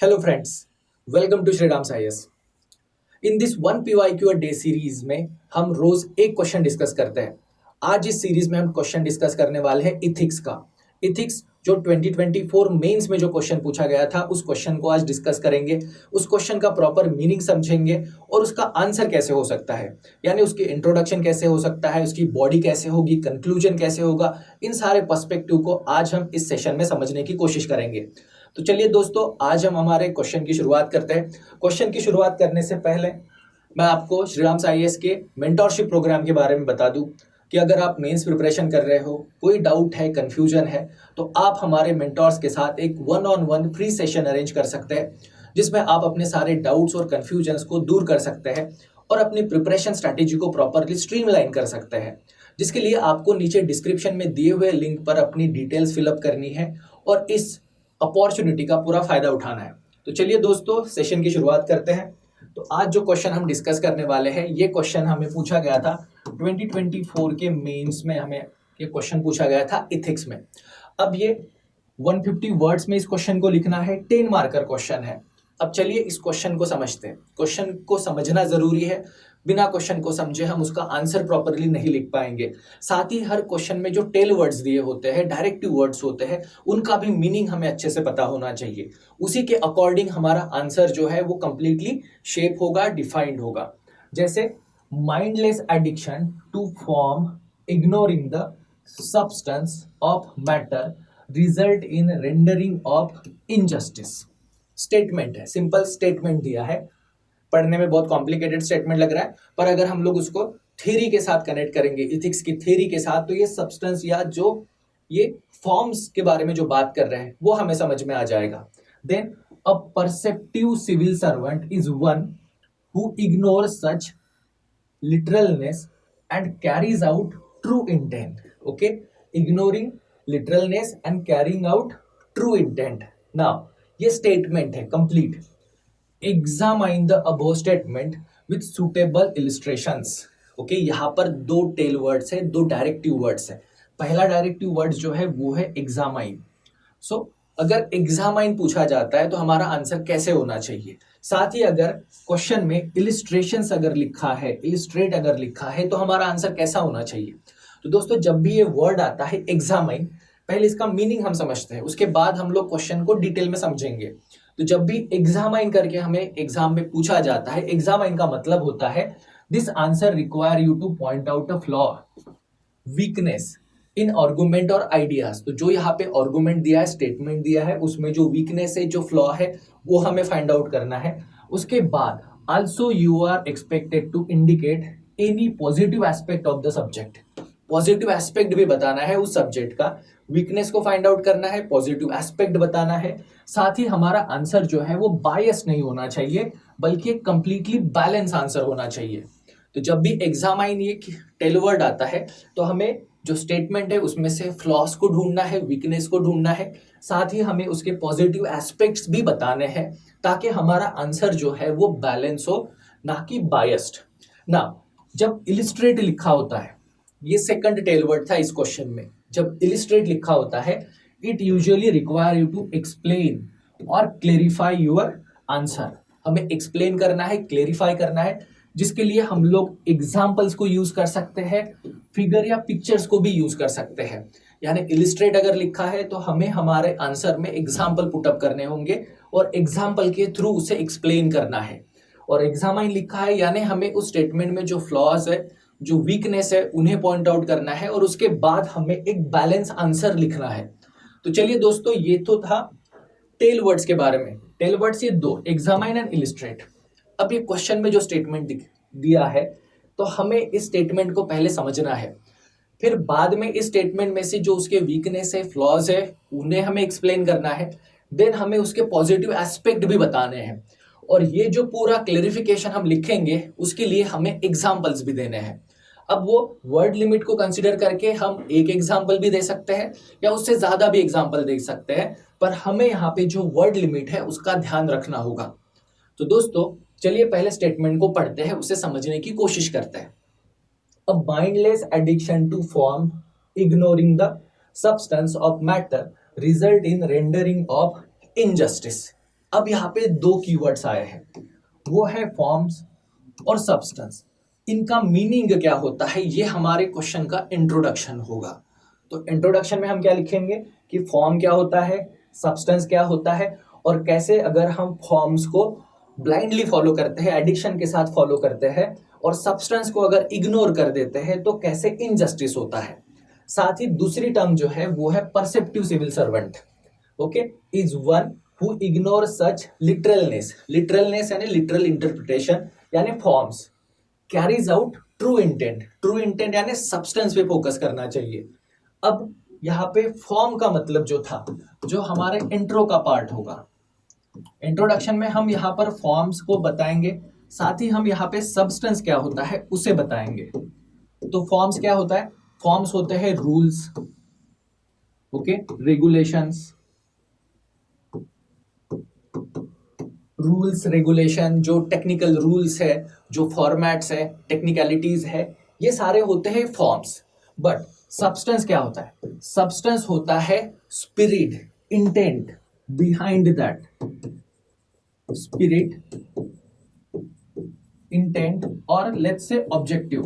Hello friends, welcome to Shriram साइयस। In this one PYQ day series में हम रोज एक क्वेश्चन डिस्कस करते हैं। आज इस सीरीज में हम क्वेश्चन डिस्कस करने वाले हैं इथिक्स का। इथिक्स जो 2024 मेंस में जो क्वेश्चन पूछा गया था उस क्वेश्चन को आज डिस्कस करेंगे। उस क्वेश्चन का प्रॉपर मीनिंग समझेंगे और उसका आंसर कैसे हो सकता है, यानी उसकी इंट्रोडक्शन कैसे हो सकता है, उसकी बॉडी कैसे होगी, कंक्लूजन कैसे होगा। इन सारे पर्सपेक्टिव को आज हम इस सेशन में समझने की कोशिश करेंगे। तो चलिए दोस्तों, आज हम हमारे क्वेश्चन की शुरुआत करते हैं। क्वेश्चन की शुरुआत करने से पहले मैं आपको श्रीराम साईएस के मेंटोरशिप प्रोग्राम के बारे में बता दूं कि अगर आप मेंस प्रिपरेशन कर रहे हो, कोई डाउट है, कंफ्यूजन है, तो आप हमारे मेंटोर्स के साथ एक one on one free session arrange कर सकते हैं, जिसमें आप अपने सारे डाउट्स और कंफ्यूजन्स को दूर कर सकते हैं और अपनी प्रिपरेशन स्ट्रैटेजी को प्रॉपरली स्ट्रीमलाइन कर सकते हैं। जिसके लिए आपको नीचे डिस्क्रिप्शन में दिए हुए लिंक पर अपनी डिटेल्स फिलअप करनी है और इस अपॉर्चुनिटी का पूरा फायदा उठाना है। तो चलिए दोस्तों, सेशन की शुरुआत करते हैं। तो आज जो क्वेश्चन हम डिस्कस करने वाले हैं, ये क्वेश्चन हमें पूछा गया था 2024 के मेंस में। हमें ये क्वेश्चन पूछा गया था इथिक्स में। अब ये 150 वर्ड्स में इस क्वेश्चन को लिखना है, 10 मार्कर क्वेश्चन है। अब चलिए इस क्वेश्चन को समझते हैं। क्वेश्चन को समझना जरूरी है, बिना क्वेश्चन को समझे हम उसका आंसर प्रॉपरली नहीं लिख पाएंगे। साथ ही हर क्वेश्चन में जो टेल वर्ड्स दिए होते हैं, डायरेक्टिव वर्ड्स होते हैं, उनका भी मीनिंग हमें अच्छे से पता होना चाहिए। उसी के अकॉर्डिंग हमारा आंसर जो है वो कंप्लीटली शेप होगा, डिफाइंड होगा। जैसे mindless addiction to form ignoring the substance of matter result in rendering of injustice. Statement है, सिंपल स्टेटमेंट दिया है। पढ़ने में बहुत कॉम्प्लिकेटेड स्टेटमेंट लग रहा है, पर अगर हम लोग उसको थ्योरी के साथ कनेक्ट करेंगे, इथिक्स की थ्योरी के साथ, तो ये सब्सटेंस या जो ये फॉर्म्स के बारे में जो बात कर रहे हैं वो हमें समझ में आ जाएगा। Then a perceptive civil servant is one who ignores such literalness and carries out true intent. Okay, ignoring literalness and carrying out true intent. Now ये स्टेटमेंट है complete. Examine the above statement with suitable illustrations. Okay, यहाँ पर दो tell words है, दो directive words है। पहला directive word जो है वो है एग्जामाइन। सो अगर एग्जामाइन पूछा जाता है तो हमारा आंसर कैसे होना चाहिए। साथ ही अगर क्वेश्चन में इलिस्ट्रेशंस अगर लिखा है, इलिस्ट्रेट अगर लिखा है, तो हमारा आंसर कैसा होना चाहिए। तो दोस्तों, जब भी ये वर्ड आता है एग्जामाइन, पहले इसका मीनिंग हम समझते हैं, उसके बाद हम लोग क्वेश्चन को डिटेल में समझेंगे। तो जब भी एग्जामाइन करके हमें एग्जाम में पूछा जाता है, एग्जामाइन का मतलब होता है this answer require you two point out a flaw, weakness in argument और आइडियाज। तो जो यहाँ पे आर्गुमेंट दिया है, स्टेटमेंट दिया है, उसमें जो वीकनेस है, जो फ्लॉ है, वो हमें फाइंड आउट करना है। उसके बाद also you are expected to indicate any positive aspect of the subject. Positive aspect भी बताना है उस सब्जेक्ट का, वीकनेस को फाइंड आउट करना है, पॉजिटिव एस्पेक्ट बताना है। साथ ही हमारा आंसर जो है वो बायस नहीं होना चाहिए, बल्कि एक कंप्लीटली बैलेंस आंसर होना चाहिए। तो जब भी एग्जामाइन ये टेल वर्ड आता है, तो हमें जो स्टेटमेंट है उसमें से फ्लॉस को ढूंढना है, वीकनेस को ढूंढना है। साथ ही हमें उसके पॉजिटिव एस्पेक्ट्स भी बताने हैं, ताकि हमारा आंसर जो है वो बैलेंस हो, ना कि बायस्ड ना। जब इलिस्ट्रेट लिखा होता है, ये सेकंड टेल वर्ड था इस क्वेश्चन में। जब इलिस्ट्रेट लिखा होता है, it usually require you to explain or clarify your answer. हमें एक्सप्लेन करना है, क्लेरिफाई करना है, जिसके लिए हम लोग एग्जाम्पल्स को यूज कर सकते हैं, फिगर या पिक्चर्स को भी यूज कर सकते हैं। यानी इलिस्ट्रेट अगर लिखा है तो हमें हमारे आंसर में एग्जाम्पल पुटअप करने होंगे और एग्जाम्पल के थ्रू उसे एक्सप्लेन करना है। और एग्जामाइन लिखा है यानी हमें उस स्टेटमेंट में जो फ्लॉज है, जो वीकनेस है, उन्हें पॉइंट आउट करना है और उसके बाद हमें एक बैलेंस आंसर लिखना है। तो चलिए दोस्तों, ये तो था टेल वर्ड्स के बारे में। टेल वर्ड्स ये दो, एग्जामाइन एंड इलिस्ट्रेट। अब ये क्वेश्चन में जो स्टेटमेंट दिया है, तो हमें इस स्टेटमेंट को पहले समझना है, फिर बाद में इस स्टेटमेंट में से जो उसके वीकनेस है, फ्लॉज है, उन्हें हमें एक्सप्लेन करना है। देन हमें उसके पॉजिटिव एस्पेक्ट भी बताने हैं, और ये जो पूरा क्लेरिफिकेशन हम लिखेंगे उसके लिए हमें एग्जाम्पल्स भी देने हैं। अब वो वर्ड लिमिट को कंसिडर करके हम एक एग्जाम्पल भी दे सकते हैं या उससे ज्यादा भी एग्जाम्पल दे सकते हैं, पर हमें यहाँ पे जो वर्ड लिमिट है उसका ध्यान रखना होगा। तो दोस्तों, चलिए पहले स्टेटमेंट को पढ़ते हैं, उसे समझने की कोशिश करते हैं। A mindless addiction to form ignoring the substance of matter result in rendering of injustice। अब यहाँ पे दो कीवर्ड्स आए हैं, वो है फॉर्म्स और सब्सटेंस। इनका मीनिंग क्या होता है, ये हमारे क्वेश्चन का इंट्रोडक्शन होगा। तो इंट्रोडक्शन में हम क्या लिखेंगे कि फॉर्म क्या होता है, सब्सटेंस क्या होता है, और कैसे अगर हम फॉर्म्स को ब्लाइंडली फॉलो करते हैं, एडिक्शन के साथ फॉलो करते हैं, और सब्सटेंस को अगर इग्नोर कर देते हैं तो कैसे इनजस्टिस होता है। साथ ही दूसरी टर्म जो है वो है perceptive civil servant. Okay, is one who ignore such literalness, literalness यानी लिटरल इंटरप्रिटेशन यानी forms, carries out true intent, true intent यानी सब्सटेंस पे फोकस करना चाहिए। अब यहाँ पे फॉर्म का मतलब जो था, जो हमारे इंट्रो का पार्ट होगा, इंट्रोडक्शन में हम यहाँ पर फॉर्म्स को बताएंगे, साथ ही हम यहाँ पे सब्सटेंस क्या होता है उसे बताएंगे। तो फॉर्म्स क्या होता है, फॉर्म्स होते हैं rules, okay, regulations, rules regulation, जो टेक्निकल रूल्स है, जो फॉर्मेट्स है, टेक्निकलिटीज है, ये सारे होते हैं फॉर्म्स। बट सब्सटेंस क्या होता है, सब्सटेंस होता है spirit, intent behind that, spirit, intent और लेट्स से ऑब्जेक्टिव।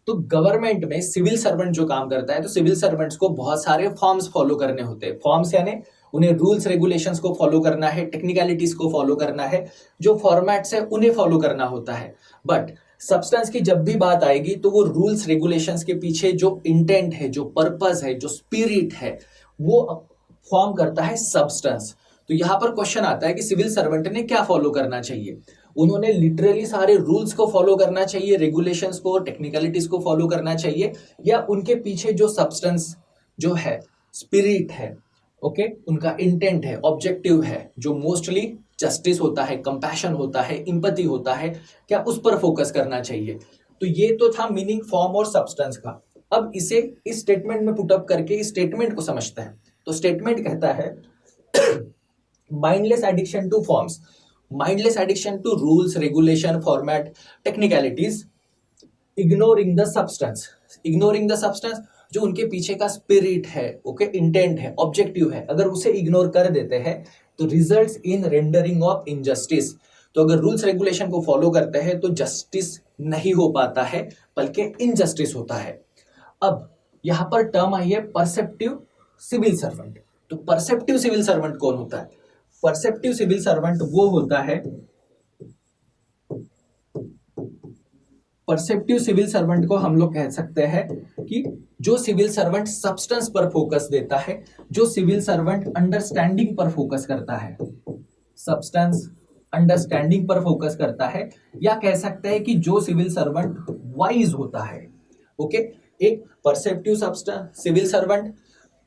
तो गवर्नमेंट में सिविल सर्वेंट जो काम करता है, तो सिविल सर्वेंट्स को बहुत सारे फॉर्म्स फॉलो करने होते हैं। फॉर्म्स यानी उन्हें रूल्स रेगुलेशंस को फॉलो करना है, टेक्निकलिटीज को फॉलो करना है, जो फॉर्मेट्स है उन्हें फॉलो करना होता है। बट सब्सटेंस की जब भी बात आएगी तो वो रूल्स रेगुलेशंस के पीछे जो इंटेंट है, जो पर्पस है, जो स्पिरिट है, वो फॉर्म करता है सब्सटेंस। तो यहां पर क्वेश्चन आता है कि सिविल सर्वेंट ने क्या फॉलो करना चाहिए, उन्होंने लिटरली सारे रूल्स को फॉलो करना चाहिए, रेगुलेशंस को, टेक्निकलिटीज को फॉलो करना चाहिए, या उनके पीछे जो सब्सटेंस जो है, स्पिरिट है, ओके, उनका इंटेंट है, ऑब्जेक्टिव है, जो मोस्टली जस्टिस होता है, कंपैशन होता है, इंपैथी होता है, क्या उस पर फोकस करना चाहिए। तो ये तो था मीनिंग फॉर्म और सब्सटेंस का। अब इसे इस स्टेटमेंट में पुटअप करके इस स्टेटमेंट को समझते हैं। तो स्टेटमेंट कहता है mindless addiction to forms, mindless addiction to rules, regulation, format, technicalities, ignoring the substance, ignoring the substance, जो उनके पीछे का स्पिरिट है, ओके, इंटेंट है, ऑब्जेक्टिव है, अगर उसे इग्नोर कर देते हैं तो results in rendering of injustice. तो अगर रूल्स रेगुलेशन को फॉलो करते हैं तो जस्टिस नहीं हो पाता है, बल्कि इनजस्टिस होता है। अब यहां पर टर्म आई है परसेप्टिव सिविल सर्वेंट। तो परसेप्टिव सिविल सर्वेंट कौन होता है, परसेप्टिव सिविल सर्वेंट वो होता है, परसेप्टिव सिविल सर्वेंट को हम लोग कह सकते हैं कि जो सिविल सर्वेंट सब्सटेंस पर फोकस देता है, जो सिविल सर्वेंट अंडरस्टैंडिंग पर फोकस करता है, सब्सटेंस अंडरस्टैंडिंग पर फोकस करता है, या कह सकते हैं कि जो सिविल सर्वेंट वाइज होता है। ओके, एक परसेप्टिव सब्सटेंस सिविल सर्वेंट,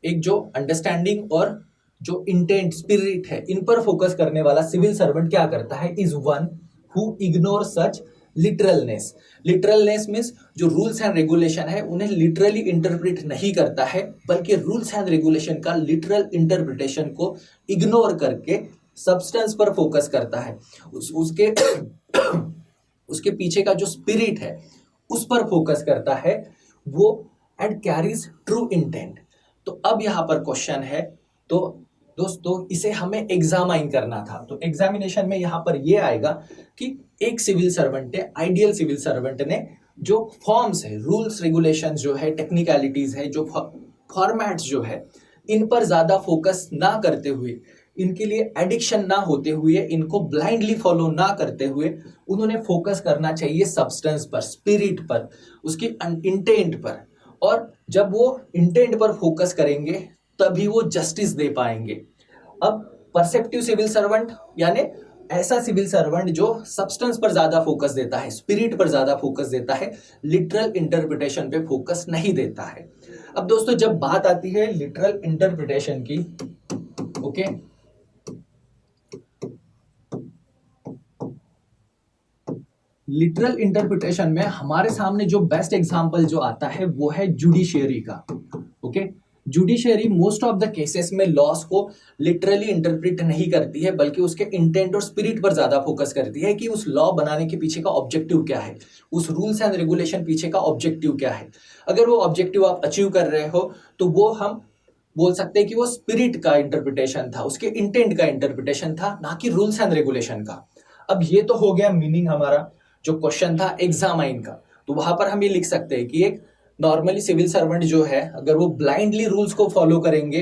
एक जो अंडरस्टैंडिंग और जो इंटेंट स्पिरिट है, इन पर फोकस करने वाला सिविल सर्वेंट क्या करता है, is one who ignore such literalness. Literalness means जो रूल्स एंड रेगुलेशन है उन्हें लिटरली इंटरप्रेट नहीं करता है, बल्कि रूल्स एंड रेगुलेशन का लिटरल इंटरप्रिटेशन को इग्नोर करके सब्सटेंस पर फोकस करता है, उसके उसके पीछे का जो स्पिरिट है उस पर फोकस करता है वो, एंड कैरीज ट्रू इंटेंट। तो अब यहां पर क्वेश्चन है, तो दोस्तों इसे हमें एग्जामाइन करना था। तो एग्जामिनेशन में यहां पर यह आएगा कि एक सिविल सर्वेंट ने, आइडियल सिविल सर्वेंट ने जो फॉर्म्स है, रूल्स रेगुलेशंस जो है, टेक्निकलिटीज है, जो फॉर्मेट्स जो है, इन पर ज्यादा फोकस ना करते हुए, इनके लिए एडिक्शन ना होते हुए, इनको ब्लाइंडली फॉलो ना करते हुए, उन्होंने फोकस करना चाहिए सब्सटेंस पर, स्पिरिट पर, उसकी इंटेंट पर। और जब वो इंटेंट पर फोकस करेंगे तभी वो जस्टिस दे पाएंगे। अब परसेप्टिव सिविल सर्वेंट यानी ऐसा सिविल सर्वेंट जो सब्सटेंस पर ज्यादा फोकस देता है, स्पिरिट पर ज्यादा फोकस देता है, लिटरल इंटरप्रिटेशन पे फोकस नहीं देता है। अब दोस्तों जब बात आती है लिटरल इंटरप्रिटेशन की, ओके, लिटरल इंटरप्रिटेशन में हमारे सामने जो बेस्ट एग्जांपल जो आता है वो है जुडिशियरी का। Okay, judiciary most of the cases में लॉस को लिटरली इंटरप्रेट नहीं करती है, बल्कि उसके इंटेंट और स्पिरिट पर ज्यादा फोकस करती है कि उस लॉ बनाने के पीछे का ऑब्जेक्टिव क्या है, उस रूल्स एंड रेगुलेशन पीछे का ऑब्जेक्टिव क्या है। अगर वो ऑब्जेक्टिव आप अचीव कर रहे हो तो वो हम बोल सकते हैं कि वो स्पिरिट का इंटरप्रिटेशन था, उसके इंटेंट का इंटरप्रिटेशन था, ना कि रूल्स एंड रेगुलेशन का। अब ये तो हो गया मीनिंग हमारा जो क्वेश्चन था एग्जामाइन का। तो वहां पर हम ये लिख सकते हैं कि एक नॉर्मली सिविल सर्वेंट जो है अगर वो ब्लाइंडली रूल्स को फॉलो करेंगे,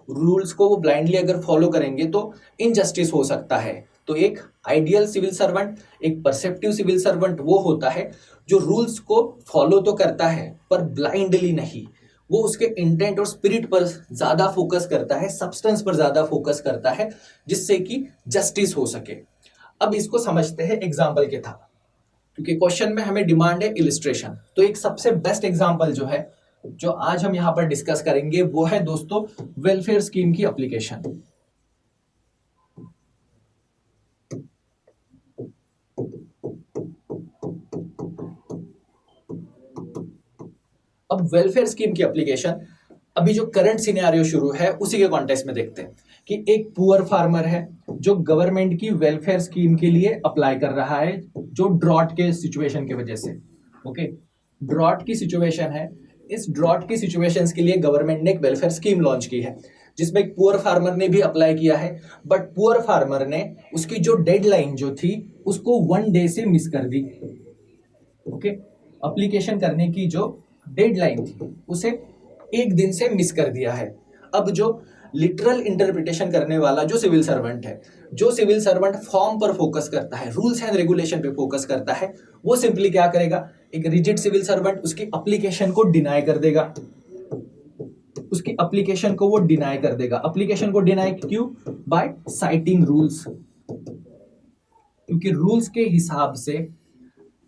रूल्स को वो ब्लाइंडली अगर फॉलो करेंगे तो इनजस्टिस हो सकता है। तो एक आइडियल सिविल सर्वेंट, एक परसेप्टिव सिविल सर्वेंट वो होता है जो रूल्स को फॉलो तो करता है पर ब्लाइंडली नहीं। वो उसके इंटेंट और स्पिरिट पर ज्यादा फोकस करता है, सब्सटेंस पर ज्यादा फोकस करता है, जिससे कि जस्टिस हो सके। अब इसको समझते हैं एग्जाम्पल के था, क्योंकि क्वेश्चन में हमें डिमांड है इलिस्ट्रेशन। तो एक सबसे बेस्ट एग्जाम्पल जो है, जो आज हम यहां पर डिस्कस करेंगे, वो है दोस्तों वेलफेयर स्कीम की एप्लीकेशन। अब वेलफेयर स्कीम की एप्लीकेशन अभी जो करंट सिनेरियो शुरू है उसी के कॉन्टेक्स्ट में देखते हैं कि एक पुअर फार्मर है जो गवर्नमेंट की वेलफेयर स्कीम के लिए अप्लाई कर रहा है, जो ड्रॉट के सिचुएशन की वजह से। ओके, ड्रॉट की सिचुएशन है। इस ड्रॉट की सिचुएशंस के लिए गवर्नमेंट ने एक वेलफेयर स्कीम लॉन्च की है, जिसमें एक पुअर फार्मर ने भी अप्लाई किया है। बट पुअर फार्मर ने उसकी जो डेडलाइन जो थी उसको 1 डे से मिस कर दी। ओके, एप्लीकेशन करने की जो डेडलाइन थी उसे 1 दिन से मिस कर दिया है। अब जो लिटरल इंटरप्रिटेशन करने वाला जो सिविल सर्वेंट है, जो सिविल सर्वेंट फॉर्म पर फोकस करता है, रूल्स एंड रेगुलेशन पे फोकस करता है, वो सिंपली क्या करेगा, एक रिजिड सिविल सर्वेंट उसकी एप्लीकेशन को डिनाई कर देगा। उसकी एप्लीकेशन को वो डिनाई कर देगा। एप्लीकेशन को डिनाई क्यों? बाय साइटिंग रूल्स, क्योंकि रूल्स के हिसाब से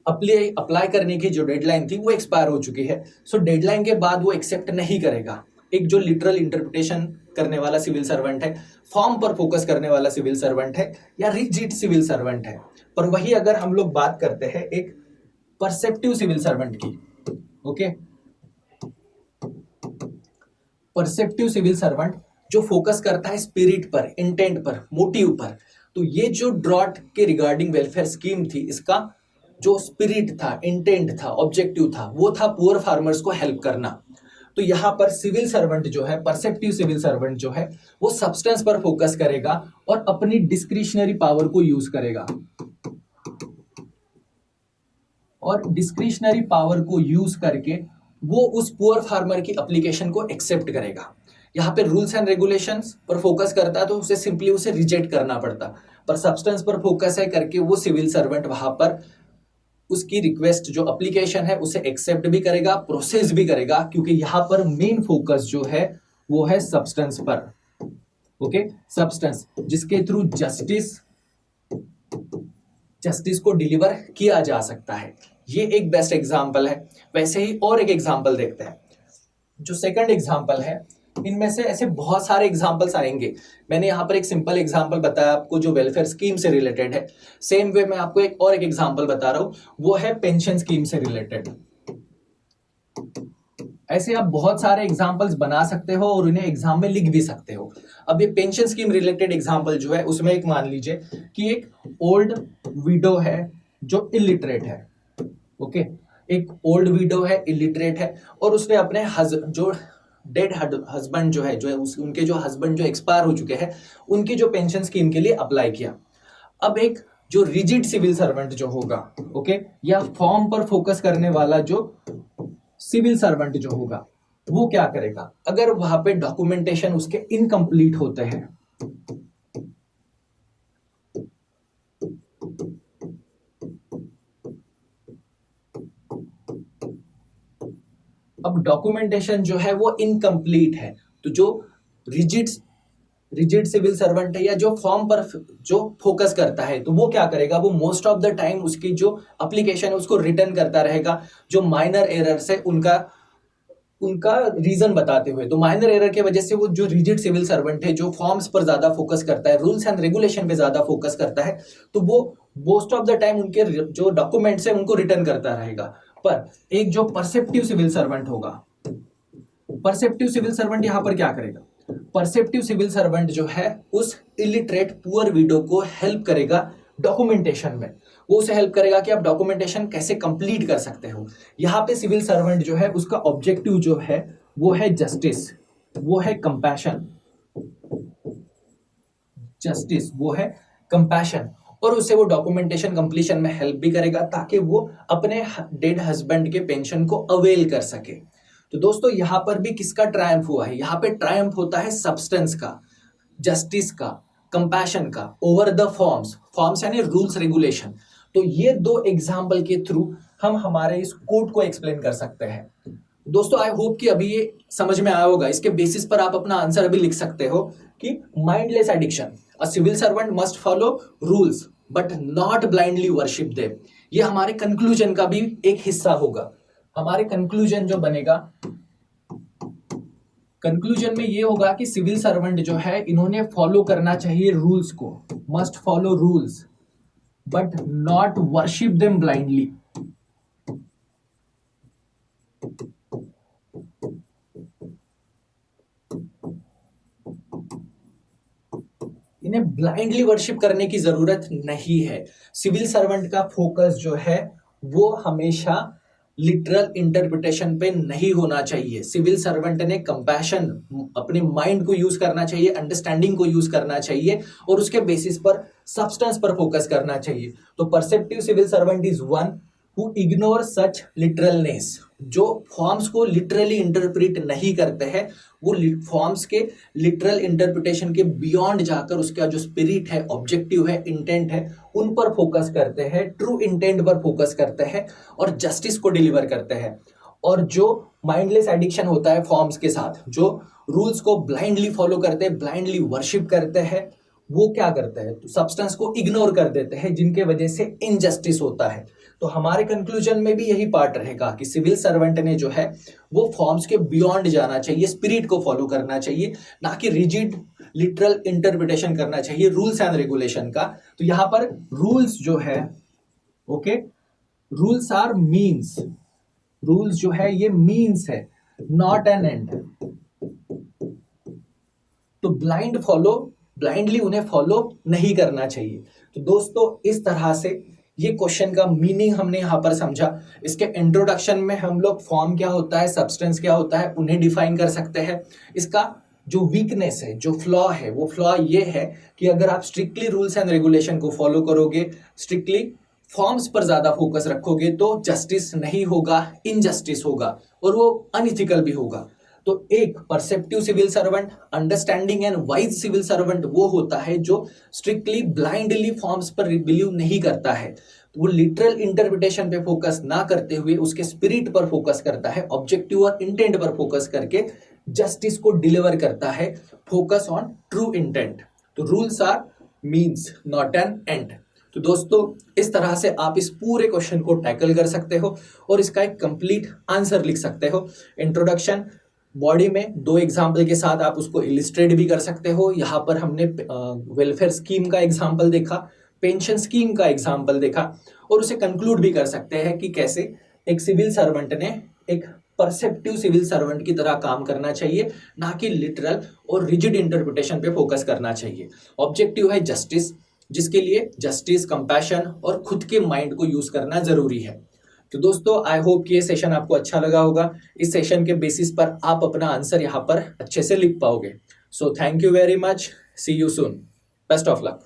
अप्लाई करने की जो डेडलाइन थी वो एक्सपायर हो चुकी है। सो डेडलाइन के बाद वो एक्सेप्ट नहीं करेगा। एक जो लिटरल इंटरप्रिटेशन करने वाला सिविल सर्वेंट है, फॉर्म पर फोकस करने वाला सिविल सर्वेंट है, या रिजिड सिविल सर्वेंट है। पर वही अगर हम लोग बात करते हैं एक परसेप्टिव सिविल सर्वेंट की, ओके, परसेप्टिव सिविल सर्वेंट जो फोकस करता है स्पिरिट पर, इंटेंट पर, मोटिव पर। तो ये जो ड्रॉट के रिगार्डिंग वेलफेयर स्कीम थी, इसका जो स्पिरिट था, इंटेंट था, ऑब्जेक्टिव था, वो था पुअर फार्मर्स को हेल्प करना। तो यहां पर सिविल सर्वेंट जो है, परसेप्टिव सिविल सर्वेंट जो है, वो सब्सटेंस पर फोकस करेगा और अपनी डिस्क्रिशनरी पावर को यूज करेगा, और डिस्क्रिशनरी पावर को यूज करके वो उस पुअर फार्मर की एप्लीकेशन को एक्सेप्ट करेगा। यहाँ पे रूल्स एंड रेगुलेशंस पर फोकस करता तो उसे सिंपली उसे रिजेक्ट करना पड़ता, पर सब्सटेंस पर फोकस है करके वो सिविल सर्वेंट वहां पर उसकी रिक्वेस्ट जो एप्लीकेशन है उसे एक्सेप्ट भी करेगा, प्रोसेस भी करेगा, क्योंकि यहां पर मेन फोकस जो है वो है सब्सटेंस पर। ओके, सब्सटेंस जिसके थ्रू जस्टिस को डिलीवर किया जा सकता है। ये एक बेस्ट एग्जांपल है। वैसे ही और एक एग्जांपल देखते हैं, जो सेकंड एग्जांपल है। इनमें से ऐसे बहुत सारे एग्जांपल्स आएंगे। मैंने यहाँ पर एक सिंपल एग्जांपल बताया आपको जो वेलफेयर स्कीम से रिलेटेड है। सेम वे मैं आपको एक और एक एग्जांपल बता रहा हूं, वो है पेंशन स्कीम से रिलेटेड। ऐसे आप बहुत सारे एग्जांपल्स बना सकते हो और उन्हें एग्जाम में लिख भी सकते हो। अब ये पेंशन स्कीम रिलेटेड एग्जांपल जो है उसमें एक मान लीजिए कि एक ओल्ड विडो है जो इलिटरेट है। ओके, एक ओल्ड विडो है, इलिटरेट है, और उसने अपने जो डेड हस्बैंड जो है, उनके जो हस्बैंड जो एक्सपायर हो चुके हैं, उनकी जो पेंशन स्कीम के लिए अप्लाई किया। अब एक जो रिजिड सिविल सर्वेंट जो होगा, ओके, या फॉर्म पर फोकस करने वाला जो सिविल सर्वेंट जो होगा, वो क्या करेगा अगर वहां पे डॉक्यूमेंटेशन उसके इनकम्प्लीट होते हैं। अब डॉक्यूमेंटेशन जो है वो इनकम्प्लीट है, तो जो रिजिड सिविल सर्वेंट है या जो फॉर्म पर जो फोकस करता है, तो वो क्या करेगा, वो मोस्ट ऑफ द टाइम उसकी जो एप्लीकेशन है उसको रिटर्न करता रहेगा, जो माइनर एरर्स है उनका रीजन बताते हुए। तो माइनर एरर की वजह से वो जो रिजिड सिविल सर्वेंट है, जो फॉर्म्स पर ज्यादा फोकस करता है, रूल्स एंड रेगुलेशन पे ज्यादा फोकस करता है, तो वो मोस्ट ऑफ द टाइम उनके जो डॉक्यूमेंट्स है उनको रिटर्न करता रहेगा। पर एक जो परसेप्टिव सिविल सर्वेंट होगा, परसेप्टिव सिविल सर्वेंट यहां पर क्या करेगा, परसेप्टिव सिविल सर्वेंट जो है उस इलिटरेट पुअर विडो को हेल्प करेगा डॉक्यूमेंटेशन में। वो उसे हेल्प करेगा कि आप डॉक्यूमेंटेशन कैसे कंप्लीट कर सकते हो। यहाँ पे सिविल सर्वेंट जो है उसका ऑब्जेक्टिव जो है वो है जस्टिस। वो है कंपैशन, जस्टिस वो है कंपैशन, और उसे वो डॉक्यूमेंटेशन कंप्लीशन में हेल्प भी करेगा ताकि वो अपने डेड हस्बैंड के पेंशन को अवेल कर सके। तो दोस्तों यहाँ पर भी किसका ट्रायम्फ हुआ है? यहाँ पे ट्रायम्फ होता है सब्सटेंस का, जस्टिस का, कंपैशन का ओवर द फॉर्म्स। फॉर्म्स यानी रूल्स रेगुलेशन। तो ये दो एग्जाम्पल के थ्रू हम हमारे इस कोड को एक्सप्लेन कर सकते हैं। दोस्तों आई होप कि अभी ये समझ में आया होगा। इसके बेसिस पर आप अपना आंसर अभी लिख सकते हो कि mindless addiction, a civil servant must follow rules but not blindly worship them. ये हमारे कंक्लूजन का भी एक हिस्सा होगा। हमारे कंक्लूजन जो बनेगा, कंक्लूजन में ये होगा कि सिविल सर्वेंट जो है इन्होंने फॉलो करना चाहिए रूल्स को, must follow rules but not worship them blindly. इन्हें ब्लाइंडली वर्शिप करने की जरूरत नहीं है। सिविल सर्वेंट का फोकस जो है वो हमेशा लिटरल इंटरप्रिटेशन पे नहीं होना चाहिए। सिविल सर्वेंट ने कंपैशन, अपने माइंड को यूज करना चाहिए, अंडरस्टैंडिंग को यूज करना चाहिए और उसके बेसिस पर सब्सटेंस पर फोकस करना चाहिए। तो perceptive civil servant is one who ignore such literalness. जो फॉर्म्स को लिटरली इंटरप्रेट नहीं करते हैं, वो फॉर्म्स के लिटरल इंटरप्रिटेशन के बियॉन्ड जाकर उसका जो स्पिरिट है, ऑब्जेक्टिव है, इंटेंट है, उन पर फोकस करते हैं, ट्रू इंटेंट पर फोकस करते हैं और जस्टिस को डिलीवर करते हैं। और जो माइंडलेस एडिक्शन होता है फॉर्म्स के साथ, जो रूल्स को ब्लाइंडली फॉलो करते हैं, ब्लाइंडली वर्शिप करते हैं, वो क्या करते हैं? तो सब्सटेंस को इग्नोर कर देते हैं, जिनके वजह से इनजस्टिस होता है। तो हमारे कंक्लूजन में भी यही पार्ट रहेगा कि सिविल सर्वेंट ने जो है वो फॉर्म्स के बियॉन्ड जाना चाहिए, स्पिरिट को फॉलो करना चाहिए, ना कि रिजिड लिटरल इंटरप्रिटेशन करना चाहिए रूल्स एंड रेगुलेशन का। तो यहां पर रूल्स जो है, okay, rules are means, rules जो है ये मीन्स है, नॉट एन एंड। तो ब्लाइंडली उन्हें फॉलो नहीं करना चाहिए। तो दोस्तों इस तरह से ये क्वेश्चन का मीनिंग हमने यहाँ पर समझा। इसके इंट्रोडक्शन में हम लोग फॉर्म क्या होता है, सब्सटेंस क्या होता है, उन्हें डिफाइन कर सकते हैं। इसका जो वीकनेस है, जो फ्लॉ है, वो फ्लॉ ये है कि अगर आप स्ट्रिक्टली रूल्स एंड रेगुलेशन को फॉलो करोगे, स्ट्रिक्टली फॉर्म्स पर ज्यादा फोकस रखोगे, तो जस्टिस नहीं होगा, इनजस्टिस होगा और वो अनइथिकल भी होगा। तो एक perceptive civil servant, understanding and wise civil servant वो होता है जो स्ट्रिक्टली ब्लाइंडली फॉर्म्स पर बिलीव नहीं करता है। तो वो लिटरल इंटरप्रिटेशन पे फोकस ना करते हुए उसके स्पिरिट पर फोकस करता है, ऑब्जेक्टिव और इंटेंट पर फोकस करके जस्टिस को डिलीवर करता है, फोकस ऑन ट्रू इंटेंट। तो rules are means not an end. तो दोस्तों इस तरह से आप इस पूरे क्वेश्चन को टैकल कर सकते हो और इसका एक कंप्लीट आंसर लिख सकते हो। इंट्रोडक्शन बॉडी में दो एग्जाम्पल के साथ आप उसको इलिस्ट्रेट भी कर सकते हो। यहाँ पर हमने वेलफेयर स्कीम का एग्जाम्पल देखा, पेंशन स्कीम का एग्जाम्पल देखा और उसे कंक्लूड भी कर सकते हैं कि कैसे एक सिविल सर्वेंट ने एक परसेप्टिव सिविल सर्वेंट की तरह काम करना चाहिए, ना कि लिटरल और रिजिड इंटरप्रिटेशन पे फोकस करना चाहिए। ऑब्जेक्टिव है जस्टिस, जिसके लिए जस्टिस, कंपैशन और खुद के माइंड को यूज करना जरूरी है। तो दोस्तों आई होप कि ये सेशन आपको अच्छा लगा होगा। इस सेशन के बेसिस पर आप अपना आंसर यहाँ पर अच्छे से लिख पाओगे। So thank you very much, see you soon, best of luck.